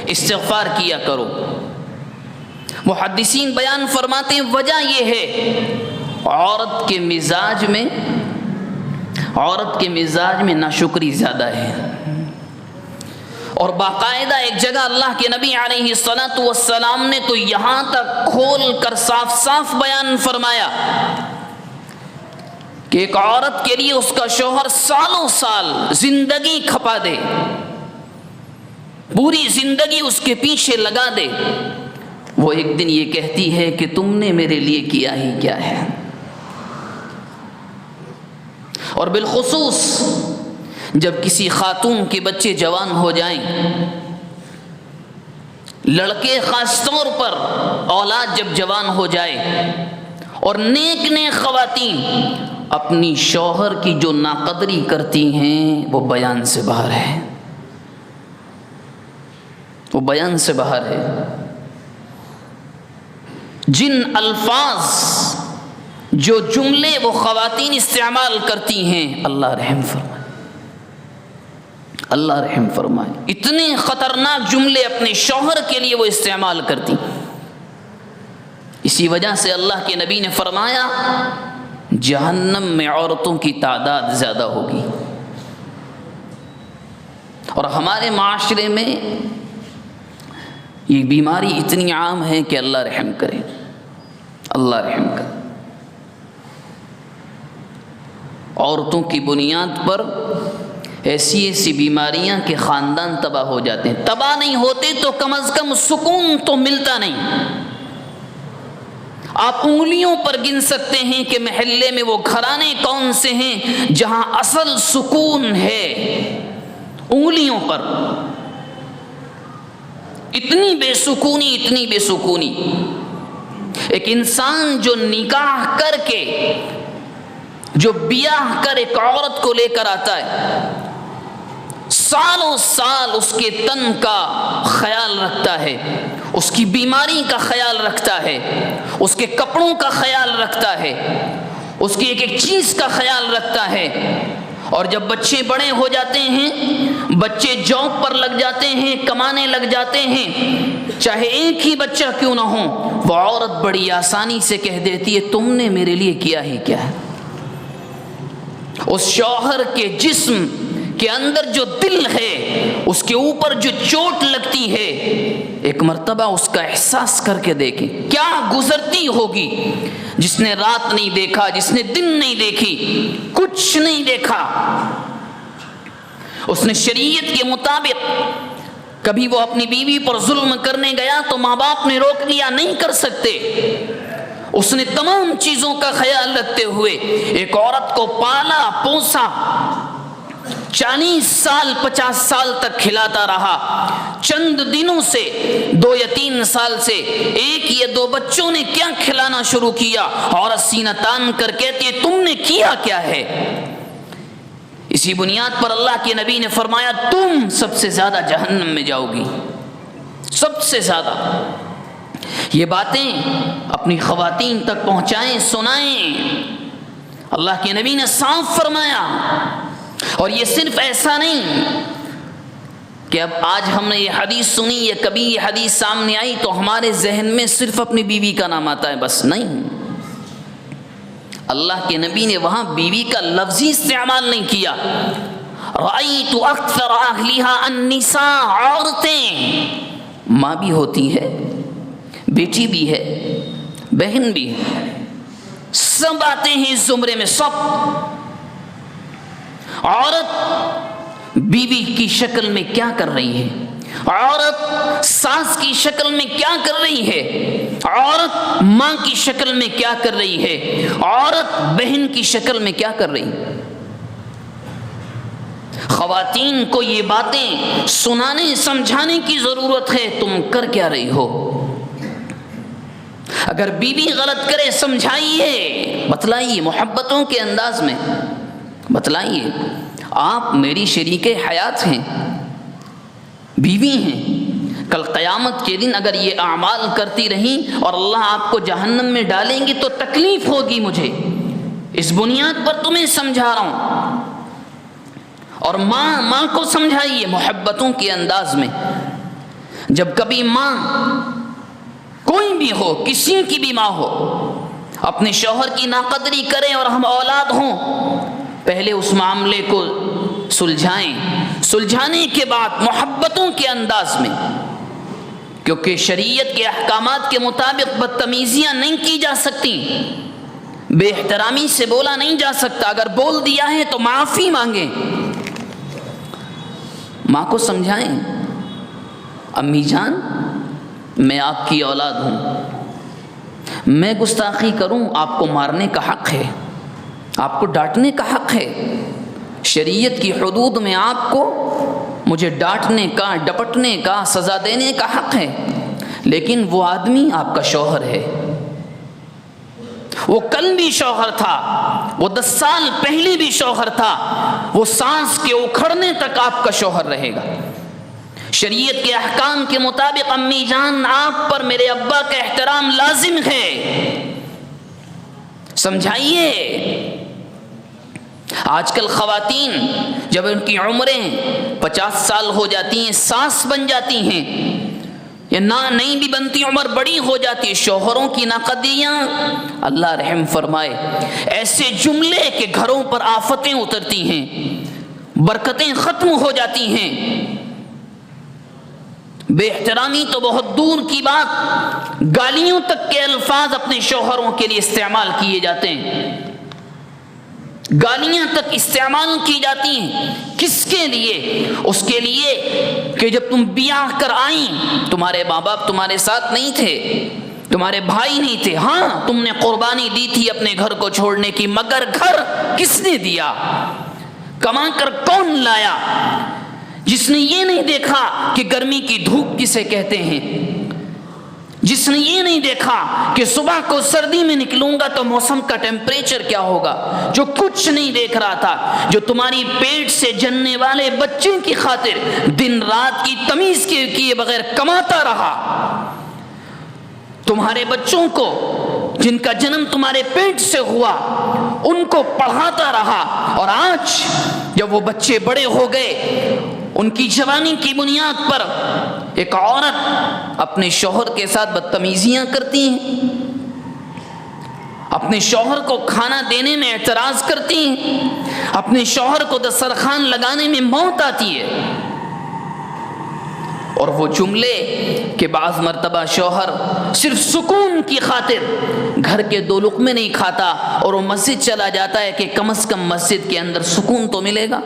استغفار کیا کرو۔ محدثین بیان فرماتے ہیں وجہ یہ ہے عورت کے مزاج میں ناشکری زیادہ ہے، اور باقاعدہ ایک جگہ اللہ کے نبی علیہ الصلاۃ والسلام نے تو یہاں تک کھول کر صاف صاف بیان فرمایا کہ ایک عورت کے لیے اس کا شوہر سالوں سال زندگی کھپا دے، پوری زندگی اس کے پیچھے لگا دے، وہ ایک دن یہ کہتی ہے کہ تم نے میرے لیے کیا ہی کیا ہے۔ اور بالخصوص جب کسی خاتون کے بچے جوان ہو جائیں لڑکے خاص طور پر اولاد جب جوان ہو جائے اور نیک نیک خواتین اپنی شوہر کی جو ناقدری کرتی ہیں وہ بیان سے باہر ہے، وہ بیان سے باہر ہے۔ جن الفاظ جو جملے وہ خواتین استعمال کرتی ہیں، اللہ رحم فرمائے، اللہ رحم فرمائے، اتنے خطرناک جملے اپنے شوہر کے لیے وہ استعمال کرتی۔ اسی وجہ سے اللہ کے نبی نے فرمایا جہنم میں عورتوں کی تعداد زیادہ ہوگی۔ اور ہمارے معاشرے میں یہ بیماری اتنی عام ہے کہ اللہ رحم کرے، اللہ رحم کرے۔ عورتوں کی بنیاد پر ایسی ایسی بیماریاں کہ خاندان تباہ ہو جاتے ہیں، تباہ نہیں ہوتے تو کم از کم سکون تو ملتا نہیں۔ آپ انگلیوں پر گن سکتے ہیں کہ محلے میں وہ گھرانے کون سے ہیں جہاں اصل سکون ہے، انگلیوں پر۔ اتنی بے سکونی، اتنی بے سکونی۔ ایک انسان جو نکاح کر کے، جو بیاہ کر ایک عورت کو لے کر آتا ہے، سالوں سال اس کے تن کا خیال رکھتا ہے، اس کی بیماری کا خیال رکھتا ہے، اس کے کپڑوں کا خیال رکھتا ہے، اس کی ایک ایک چیز کا خیال رکھتا ہے۔ اور جب بچے بڑے ہو جاتے ہیں، بچے جاب پر لگ جاتے ہیں، کمانے لگ جاتے ہیں، چاہے ایک ہی بچہ کیوں نہ ہو، وہ عورت بڑی آسانی سے کہہ دیتی ہے تم نے میرے لیے کیا ہی کیا ہے۔ اس شوہر کے جسم کے اندر جو دل ہے، اس کے اوپر جو چوٹ لگتی ہے، ایک مرتبہ اس کا احساس کر کے دیکھیں کیا گزرتی ہوگی۔ جس نے رات نہیں دیکھا، جس نے دن نہیں دیکھی، کچھ نہیں دیکھا، اس نے شریعت کے مطابق کبھی وہ اپنی بیوی پر ظلم کرنے گیا تو ماں باپ نے روک لیا، نہیں کر سکتے۔ اس نے تمام چیزوں کا خیال رکھتے ہوئے ایک عورت کو پالا پوسا، 40 سال 50 سال تک کھلاتا رہا۔ چند دنوں سے 2 یا 3 سال سے 1 یا 2 بچوں نے کیا کھلانا شروع کیا، عورت سینہ تان کر کہتی ہے تم نے کیا کیا ہے۔ اسی بنیاد پر اللہ کے نبی نے فرمایا تم سب سے زیادہ جہنم میں جاؤ گی، سب سے زیادہ۔ یہ باتیں اپنی خواتین تک پہنچائیں، سنائیں۔ اللہ کے نبی نے صاف فرمایا۔ اور یہ صرف ایسا نہیں کہ اب آج ہم نے یہ حدیث سنی یا کبھی یہ حدیث سامنے آئی تو ہمارے ذہن میں صرف اپنی بیوی کا نام آتا ہے، بس نہیں۔ اللہ کے نبی نے وہاں بیوی کا لفظی استعمال نہیں کیا۔ رأیت اکثر اہلھا النساء، عورتیں، ماں بھی ہوتی ہے، بیٹی بھی ہے، بہن بھی ہے، سب آتے ہیں اس زمرے میں، سب۔ عورت بیوی کی شکل میں کیا کر رہی ہے، عورت ساس کی شکل میں کیا کر رہی ہے، عورت ماں کی شکل میں کیا کر رہی ہے، عورت بہن کی شکل میں کیا کر رہی ہے۔ خواتین کو یہ باتیں سنانے سمجھانے کی ضرورت ہے، تم کر کیا رہی ہو۔ اگر بیوی غلط کرے سمجھائیے، بتلائیے، محبتوں کے انداز میں بتلائیے آپ میری شریک حیات ہیں، بیوی ہیں۔ کل قیامت کے دن اگر یہ اعمال کرتی رہیں اور اللہ آپ کو جہنم میں ڈالیں گے تو تکلیف ہوگی مجھے، اس بنیاد پر تمہیں سمجھا رہا ہوں۔ اور ماں کو سمجھائیے محبتوں کے انداز میں۔ جب کبھی ماں، کوئی بھی ہو، کسی کی بھی ماں ہو، اپنے شوہر کی ناقدری کریں اور ہم اولاد ہوں، پہلے اس معاملے کو سلجھائیں، سلجھانے کے بعد محبتوں کے انداز میں، کیونکہ شریعت کے احکامات کے مطابق بدتمیزیاں نہیں کی جا سکتی، بے احترامی سے بولا نہیں جا سکتا۔ اگر بول دیا ہے تو معافی مانگیں، ماں کو سمجھائیں امی جان میں آپ کی اولاد ہوں، میں گستاخی کروں آپ کو مارنے کا حق ہے، آپ کو ڈانٹنے کا حق ہے، شریعت کی حدود میں آپ کو مجھے ڈانٹنے کا، ڈپٹنے کا، سزا دینے کا حق ہے۔ لیکن وہ آدمی آپ کا شوہر ہے، وہ کل بھی شوہر تھا، وہ 10 سال پہلے بھی شوہر تھا، وہ سانس کے اکھڑنے تک آپ کا شوہر رہے گا۔ شریعت کے احکام کے مطابق امی جان آپ پر میرے ابا کا احترام لازم ہے، سمجھائیے۔ آج کل خواتین جب ان کی عمریں 50 سال ہو جاتی ہیں، ساس بن جاتی ہیں یا نہیں بھی بنتی، عمر بڑی ہو جاتی ہے، شوہروں کی ناقدریاں، اللہ رحم فرمائے، ایسے جملے کہ گھروں پر آفتیں اترتی ہیں، برکتیں ختم ہو جاتی ہیں۔ بے احترامی تو بہت دور کی بات، گالیوں تک کے الفاظ اپنے شوہروں کے لیے استعمال کیے جاتے ہیں، گالیاں تک استعمال کی جاتی ہیں۔ کس کے لیے؟ اس کے لیے کہ جب تم بیاہ کر آئیں تمہارے ماں باپ تمہارے ساتھ نہیں تھے، تمہارے بھائی نہیں تھے، ہاں تم نے قربانی دی تھی اپنے گھر کو چھوڑنے کی، مگر گھر کس نے دیا؟ کما کر کون لایا؟ جس نے یہ نہیں دیکھا کہ گرمی کی دھوپ کسے کہتے ہیں، جس نے یہ نہیں دیکھا کہ صبح کو سردی میں نکلوں گا تو موسم کا ٹیمپریچر کیا ہوگا، جو کچھ نہیں دیکھ رہا تھا، جو تمہاری پیٹ سے جننے والے بچے کی خاطر دن رات کی تمیز کیے بغیر کماتا رہا، تمہارے بچوں کو جن کا جنم تمہارے پیٹ سے ہوا ان کو پڑھاتا رہا، اور آج جب وہ بچے بڑے ہو گئے، ان کی جوانی کی بنیاد پر ایک عورت اپنے شوہر کے ساتھ بدتمیزیاں کرتی ہیں، اپنے شوہر کو کھانا دینے میں اعتراض کرتی ہیں، اپنے شوہر کو دسترخوان لگانے میں موت آتی ہے، اور وہ جملے کہ بعض مرتبہ شوہر صرف سکون کی خاطر گھر کے 2 لقمے نہیں کھاتا اور وہ مسجد چلا جاتا ہے کہ کم از کم مسجد کے اندر سکون تو ملے گا۔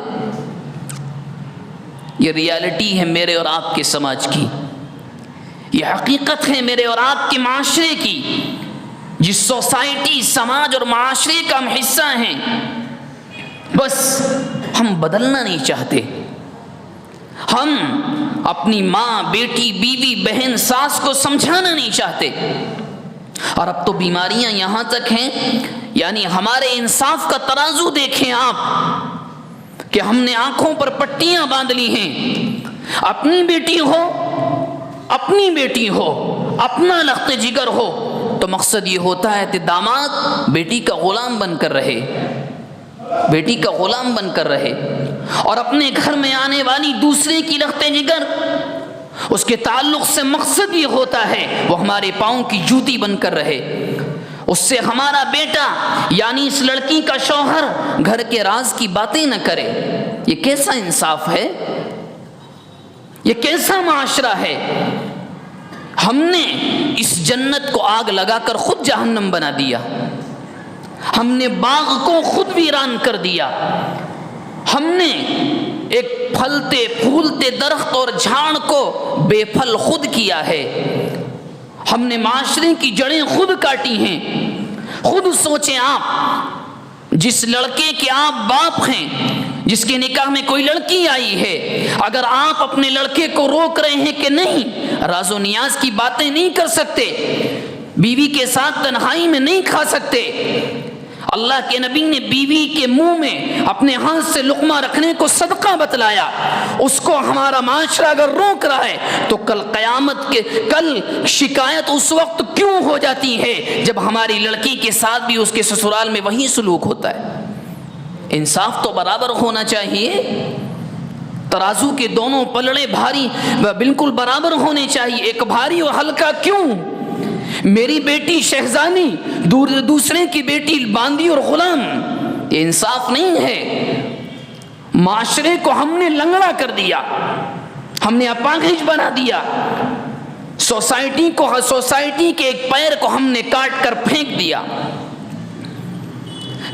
یہ ریالٹی ہے میرے اور آپ کے سماج کی، یہ حقیقت ہے میرے اور آپ کے معاشرے کی، جس سوسائٹی، سماج اور معاشرے کا ہم حصہ ہیں، بس ہم بدلنا نہیں چاہتے۔ ہم اپنی ماں، بیٹی، بیوی، بہن، ساس کو سمجھانا نہیں چاہتے، اور اب تو بیماریاں یہاں تک ہیں، یعنی ہمارے انصاف کا ترازو دیکھیں آپ، کہ ہم نے آنکھوں پر پٹیاں باندھ لی ہیں، اپنی بیٹی ہو، اپنا لخت جگر ہو تو مقصد یہ ہوتا ہے کہ داماد بیٹی کا غلام بن کر رہے، بیٹی کا غلام بن کر رہے، اور اپنے گھر میں آنے والی دوسرے کی لخت جگر، اس کے تعلق سے مقصد یہ ہوتا ہے وہ ہمارے پاؤں کی جوتی بن کر رہے، اس سے ہمارا بیٹا یعنی اس لڑکی کا شوہر گھر کے راز کی باتیں نہ کرے۔ یہ کیسا انصاف ہے؟ یہ کیسا معاشرہ ہے؟ ہم نے اس جنت کو آگ لگا کر خود جہنم بنا دیا، ہم نے باغ کو خود ویران کر دیا، ہم نے ایک پھلتے پھولتے درخت اور جھاڑ کو بے پھل خود کیا ہے، ہم نے معاشرے کی جڑیں خود کاٹی ہیں۔ خود سوچیں آپ، جس لڑکے کے آپ باپ ہیں، جس کے نکاح میں کوئی لڑکی آئی ہے، اگر آپ اپنے لڑکے کو روک رہے ہیں کہ نہیں، راز و نیاز کی باتیں نہیں کر سکتے، بیوی کے ساتھ تنہائی میں نہیں کھا سکتے، اللہ کے نبی نے بیوی کے منہ میں اپنے ہاتھ سے لقمہ رکھنے کو صدقہ بتلایا، اس کو ہمارا معاشرہ اگر روک رہا ہے تو کل شکایت اس وقت کیوں ہو جاتی ہے جب ہماری لڑکی کے ساتھ بھی اس کے سسرال میں وہی سلوک ہوتا ہے؟ انصاف تو برابر ہونا چاہیے، ترازو کے دونوں پلڑے بھاری بالکل برابر ہونے چاہیے، ایک بھاری اور ہلکا کیوں؟ میری بیٹی شہزانی، دوسرے کی بیٹی باندی اور غلام، یہ انصاف نہیں ہے۔ معاشرے کو ہم نے لنگڑا کر دیا، ہم نے اپاہج بنا دیا، سوسائٹی کے ایک پیر کو ہم نے کاٹ کر پھینک دیا۔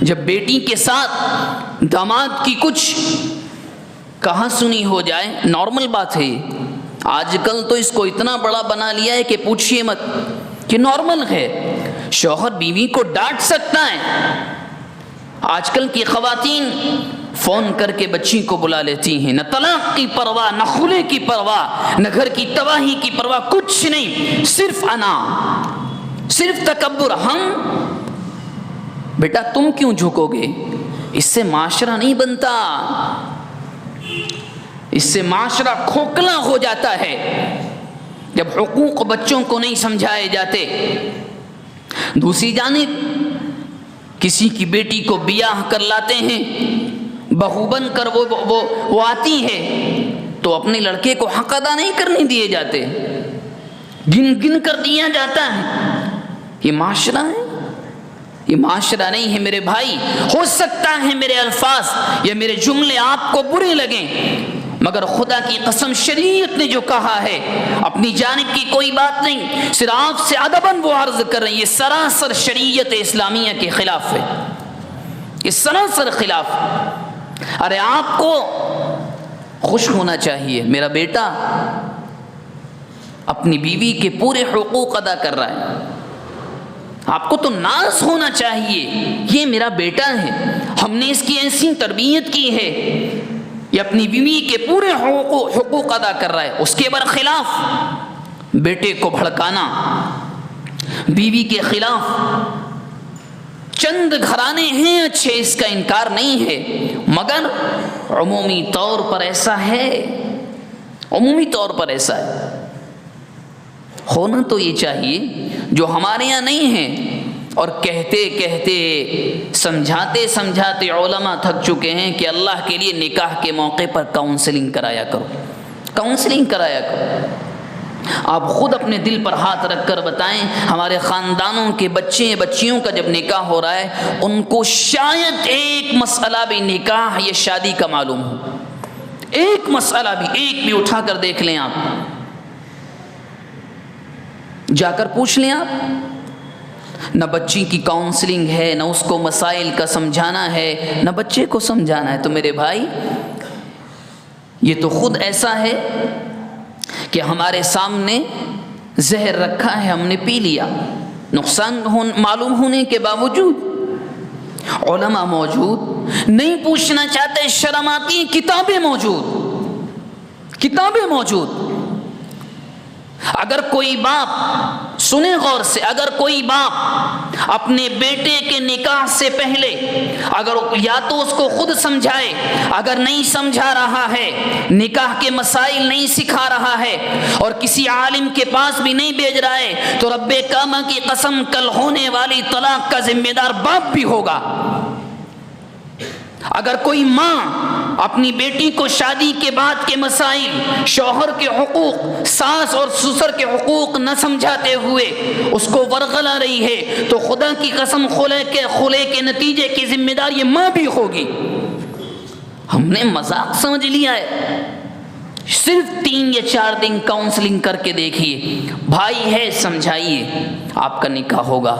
جب بیٹی کے ساتھ داماد کی کچھ کہاں سنی ہو جائے، نارمل بات ہے، آج کل تو اس کو اتنا بڑا بنا لیا ہے کہ پوچھئے مت، کہ نارمل ہے، شوہر بیوی کو ڈانٹ سکتا ہے۔ آج کل کی خواتین فون کر کے بچی کو بلا لیتی ہیں، نہ طلاق کی پرواہ، نہ خلع کی پرواہ، نہ گھر کی تباہی کی پرواہ، کچھ نہیں، صرف انا، صرف تکبر۔ ہم بیٹا تم کیوں جھکو گے؟ اس سے معاشرہ نہیں بنتا، اس سے معاشرہ کھوکھلا ہو جاتا ہے جب حقوق بچوں کو نہیں سمجھائے جاتے۔ دوسری جانب کسی کی بیٹی کو بیاہ کر لاتے ہیں، بہو بن کر وہ آتی ہے تو اپنے لڑکے کو حق ادا نہیں کرنے دیے جاتے، گن گن کر دیا جاتا ہے۔ یہ معاشرہ ہے؟ یہ معاشرہ نہیں ہے میرے بھائی۔ ہو سکتا ہے میرے الفاظ یا میرے جملے آپ کو برے لگیں، مگر خدا کی قسم شریعت نے جو کہا ہے اپنی جانب کی کوئی بات نہیں، صرف آپ سے ادباً وہ عرض کر رہے ہیں، یہ سراسر شریعت اسلامیہ کے خلاف ہے، یہ سراسر خلاف۔ ارے آپ کو خوش ہونا چاہیے، میرا بیٹا اپنی بیوی کے پورے حقوق ادا کر رہا ہے، آپ کو تو ناز ہونا چاہیے، یہ میرا بیٹا ہے، ہم نے اس کی ایسی تربیت کی ہے، یہ اپنی بیوی کے پورے حقوق ادا کر رہا ہے۔ اس کے برخلاف بیٹے کو بھڑکانا، بیوی کے خلاف، چند گھرانے ہیں اچھے، اس کا انکار نہیں ہے، مگر عمومی طور پر ایسا ہے، عمومی طور پر ایسا ہے۔ ہونا تو یہ چاہیے جو ہمارے یہاں نہیں ہے، اور کہتے کہتے سمجھاتے سمجھاتے علماء تھک چکے ہیں کہ اللہ کے لیے نکاح کے موقع پر کاؤنسلنگ کرایا کرو، کاؤنسلنگ کرایا کرو۔ آپ خود اپنے دل پر ہاتھ رکھ کر بتائیں، ہمارے خاندانوں کے بچے بچیوں کا جب نکاح ہو رہا ہے، ان کو شاید ایک مسئلہ بھی نکاح یا شادی کا معلوم ہو، ایک مسئلہ بھی، ایک بھی اٹھا کر دیکھ لیں، آپ جا کر پوچھ لیں۔ آپ نہ بچی کی کاؤنسلنگ ہے، نہ اس کو مسائل کا سمجھانا ہے، نہ بچے کو سمجھانا ہے۔ تو میرے بھائی یہ تو خود ایسا ہے کہ ہمارے سامنے زہر رکھا ہے، ہم نے پی لیا، نقصان معلوم ہونے کے باوجود علماء موجود، نہیں پوچھنا چاہتے، شرم آتی ہے، کتابیں موجود، کتابیں موجود۔ اگر کوئی باپ، سنیں غور سے، اگر کوئی باپ اپنے بیٹے کے نکاح سے پہلے اگر یا تو اس کو خود سمجھائے، اگر نہیں سمجھا رہا ہے، نکاح کے مسائل نہیں سکھا رہا ہے، اور کسی عالم کے پاس بھی نہیں بھیج رہا ہے، تو رب کعبہ کی قسم کل ہونے والی طلاق کا ذمہ دار باپ بھی ہوگا۔ اگر کوئی ماں اپنی بیٹی کو شادی کے بعد کے مسائل، شوہر کے حقوق، ساس اور سسر کے حقوق نہ سمجھاتے ہوئے اس کو ورغلا رہی ہے، تو خدا کی قسم خلع کے نتیجے کی ذمہ دار یہ ماں بھی ہوگی۔ ہم نے مذاق سمجھ لیا ہے۔ صرف 3 یا 4 دن کاؤنسلنگ کر کے دیکھیے، بھائی ہے سمجھائیے، آپ کا نکاح ہوگا۔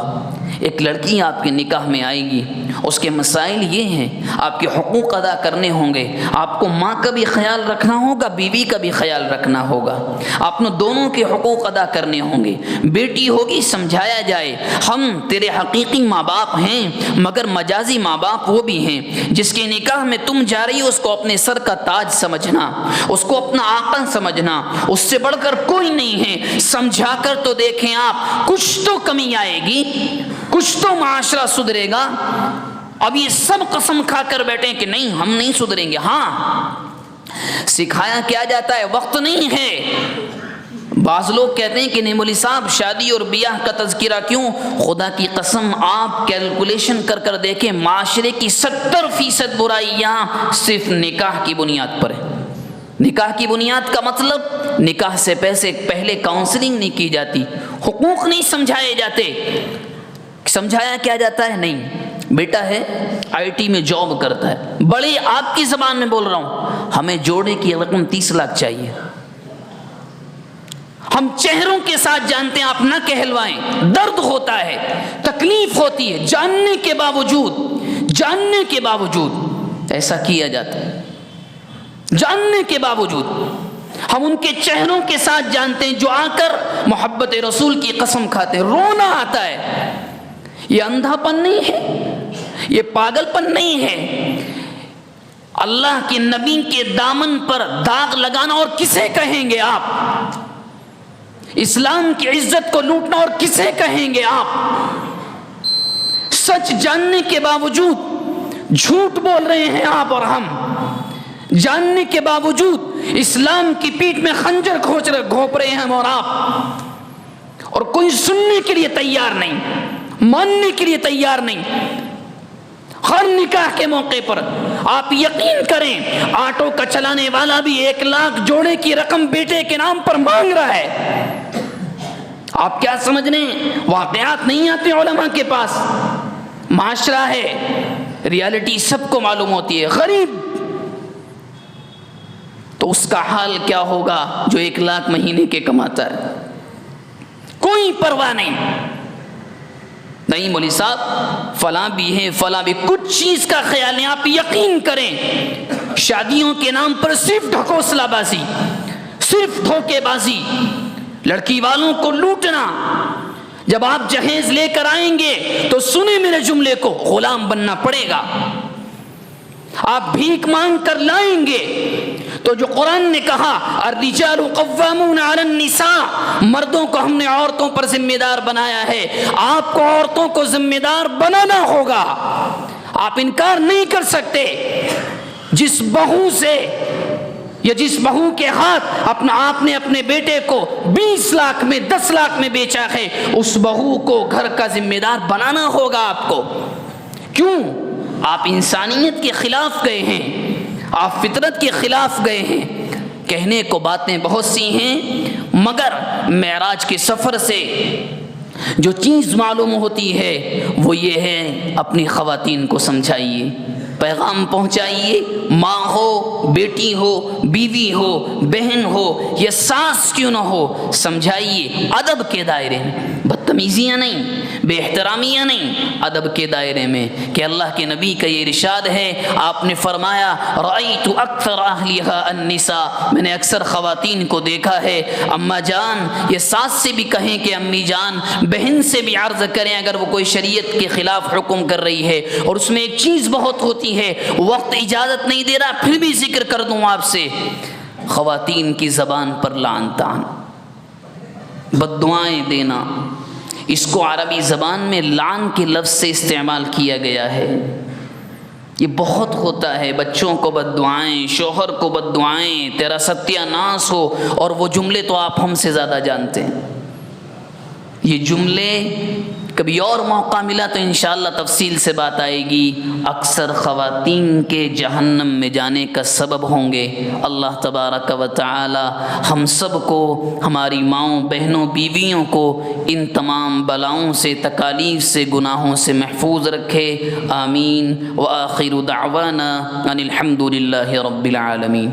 ایک لڑکی آپ کے نکاح میں آئے گی، اس کے مسائل یہ ہیں، آپ کے حقوق ادا کرنے ہوں گے، آپ کو ماں کا بھی خیال رکھنا ہوگا، بیوی کا بھی خیال رکھنا ہوگا، آپ نے دونوں کے حقوق ادا کرنے ہوں گے۔ بیٹی ہوگی، سمجھایا جائے ہم تیرے حقیقی ماں باپ ہیں، مگر مجازی ماں باپ وہ بھی ہیں، جس کے نکاح میں تم جا رہی ہو اس کو اپنے سر کا تاج سمجھنا، اس کو اپنا آقا سمجھنا، اس سے بڑھ کر کوئی نہیں ہے۔ سمجھا کر تو دیکھیں آپ، کچھ تو کمی آئے گی، کچھ تو معاشرہ سدھرے گا۔ اب یہ سب قسم کھا کر بیٹھے کہ نہیں ہم نہیں سدھریں گے۔ ہاں سکھایا کیا جاتا ہے، وقت نہیں ہے۔ بعض لوگ کہتے ہیں کہ نہیں مولوی صاحب شادی اور بیاہ کا تذکرہ کیوں؟ خدا کی قسم آپ کیلکولیشن کر کر دیکھیں، معاشرے کی 70% برائی یہاں صرف نکاح کی بنیاد پر ہے۔ نکاح کی بنیاد کا مطلب نکاح سے پہلے کاؤنسلنگ نہیں کی جاتی، حقوق نہیں سمجھائے جاتے۔ سمجھایا کیا جاتا ہے؟ نہیں، بیٹا ہے IT میں جاب کرتا ہے، بڑے آپ کی زبان میں بول رہا ہوں، ہمیں جوڑے کی رقم 30 لاکھ چاہیے۔ ہم چہروں کے ساتھ جانتے ہیں، آپ نہ کہلوائیں، درد ہوتا ہے، تکلیف ہوتی ہے، جاننے کے باوجود ایسا کیا جاتا ہے، جاننے کے باوجود۔ ہم ان کے چہروں کے ساتھ جانتے ہیں جو آ کر محبت رسول کی قسم کھاتے ہیں، رونا آتا ہے۔ یہ اندھا پن نہیں ہے، یہ پاگل پن نہیں ہے، اللہ کے نبی کے دامن پر داغ لگانا اور کسے کہیں گے آپ؟ اسلام کی عزت کو لوٹنا اور کسے کہیں گے آپ؟ سچ جاننے کے باوجود جھوٹ بول رہے ہیں آپ اور ہم، جاننے کے باوجود اسلام کی پیٹھ میں خنجر گھونپ رہے ہیں ہم اور آپ، اور کوئی سننے کے لیے تیار نہیں، ماننے کے لیے تیار نہیں۔ ہر نکاح کے موقع پر آپ یقین کریں آٹو کا چلانے والا بھی 1 لاکھ جوڑے کی رقم بیٹے کے نام پر مانگ رہا ہے۔ آپ کیا سمجھ رہے ہیں؟ واقعات نہیں آتے علماء کے پاس، معاشرہ ہے، ریالٹی سب کو معلوم ہوتی ہے۔ غریب تو اس کا حال کیا ہوگا جو 1 لاکھ مہینے کے کماتا ہے؟ کوئی پرواہ نہیں مولوی صاحب فلاں بھی ہے فلاں بھی، کچھ چیز کا خیال نہیں۔ آپ یقین کریں شادیوں کے نام پر صرف ڈھکوسلا بازی، صرف دھوکے بازی، لڑکی والوں کو لوٹنا۔ جب آپ جہیز لے کر آئیں گے تو سنیں میرے جملے کو، غلام بننا پڑے گا۔ آپ بھیک مانگ کر لائیں گے تو جو قرآن نے کہا الرجال قوامون علی النساء، مردوں کو ہم نے عورتوں پر ذمہ دار بنایا ہے، آپ کو عورتوں کو ذمہ دار بنانا ہوگا۔ آپ انکار نہیں کر سکتے۔ جس بہو سے یا جس بہو کے ہاتھ آپ نے اپنے بیٹے کو 20 لاکھ میں 10 لاکھ میں بیچا ہے، اس بہو کو گھر کا ذمہ دار بنانا ہوگا آپ کو۔ کیوں؟ آپ انسانیت کے خلاف گئے ہیں، آپ فطرت کے خلاف گئے ہیں۔ کہنے کو باتیں بہت سی ہیں، مگر معراج کے سفر سے جو چیز معلوم ہوتی ہے وہ یہ ہے، اپنی خواتین کو سمجھائیے، پیغام پہنچائیے، ماں ہو، بیٹی ہو، بیوی ہو، بہن ہو یا ساس کیوں نہ ہو، سمجھائیے ادب کے دائرے میں، بدتمیزیاں نہیں، بے احترامیاں نہیں، ادب کے دائرے میں۔ کہ اللہ کے نبی کا یہ ارشاد ہے، آپ نے فرمایا رأیت اکثر اہلھا النساء، میں نے اکثر خواتین کو دیکھا ہے۔ اماں جان، یہ ساس سے بھی کہیں کہ امی جان، بہن سے بھی عرض کریں اگر وہ کوئی شریعت کے خلاف حکم کر رہی ہے، اور اس میں ایک چیز بہت ہوتی ہے، وقت اجازت نہیں دے رہا پھر بھی ذکر کر دوں آپ سے، خواتین کی زبان پر لعن طعن، بد دعائیں دینا، اس کو عربی زبان میں لعن کے لفظ سے استعمال کیا گیا ہے۔ یہ بہت ہوتا ہے، بچوں کو بد دعائیں، شوہر کو بد دعائیں، تیرا ستیہ ناس ہو، اور وہ جملے تو آپ ہم سے زیادہ جانتے ہیں۔ یہ جملے کبھی اور موقع ملا تو انشاءاللہ تفصیل سے بات آئے گی، اکثر خواتین کے جہنم میں جانے کا سبب ہوں گے۔ اللہ تبارک و تعالی ہم سب کو، ہماری ماؤں، بہنوں، بیویوں کو ان تمام بلاؤں سے، تکالیف سے، گناہوں سے محفوظ رکھے، آمین۔ وآخر دعوانا ان الحمد للہ رب العالمین۔